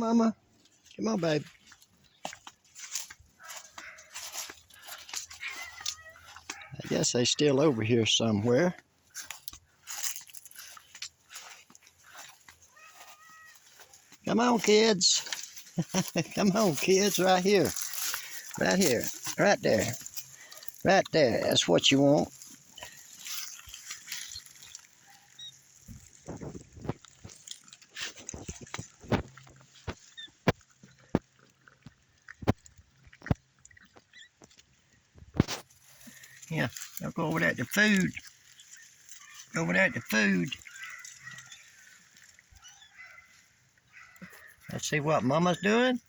on, Mama. Come on, babe. I guess they still over here somewhere. Come on, kids. Come on, kids, right here. Right here. Right there. Right there. That's what you want. Yeah, I'll go over there to food. Go over there to food. Let's see what Mama's doing.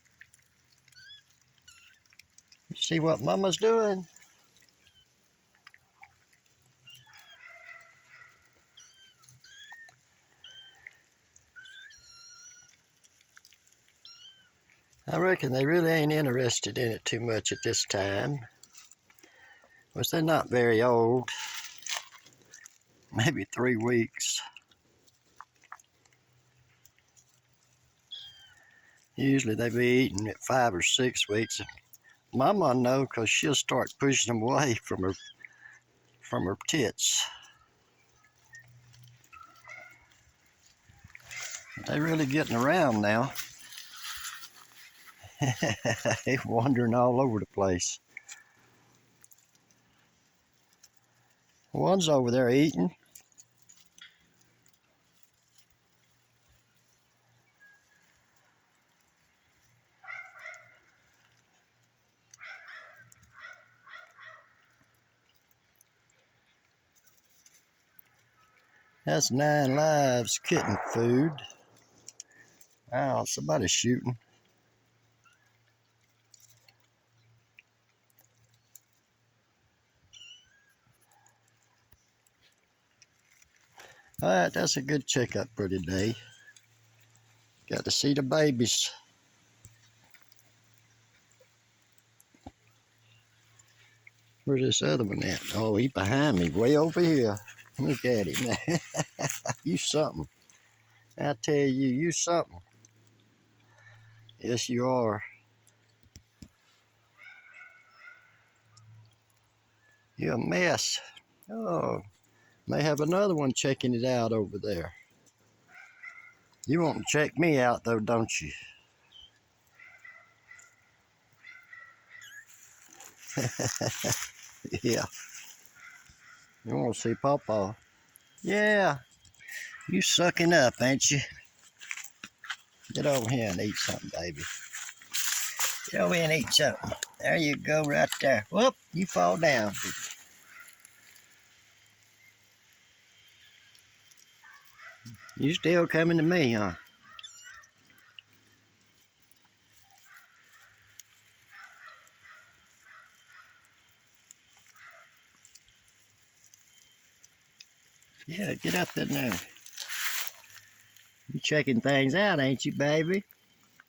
Let's see what Mama's doing. I reckon they really ain't interested in it too much at this time. Because they're not very old. Maybe 3 weeks. Usually they be eating at 5 or 6 weeks. Mama know because she'll start pushing them away from her tits. They're really getting around now. They're wandering all over the place. One's over there eating. That's 9 lives kitten food. Wow, somebody's shooting. All right, that's a good checkup for today. Got to see the babies. Where's this other one at? Oh, he's behind me, way over here. Look at him. You something. I tell you, you something. Yes, you are. You're a mess. Oh, may have another one checking it out over there. You want to check me out, though, don't you? Yeah. You want to see Pawpaw? Yeah. You sucking up, ain't you? Get over here and eat something, baby. Get over here and eat something. There you go, right there. Whoop, you fall down. You still coming to me, huh? Yeah, get up in there. You checking things out, ain't you, baby?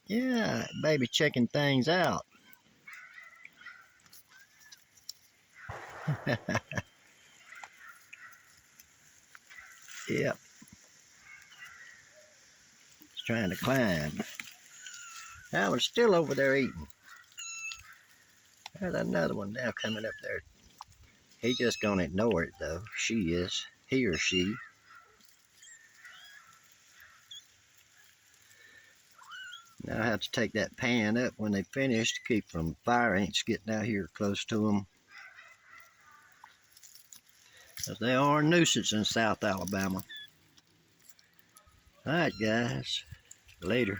Yeah, baby checking things out. Yep. He's trying to climb. That one's still over there eating. There's another one now coming up there. He's just gonna ignore it, though. She is. He or she. Now I have to take that pan up when they finish to keep from fire ants getting out here close to them. Because they are a nuisance in South Alabama. Alright, guys. Later.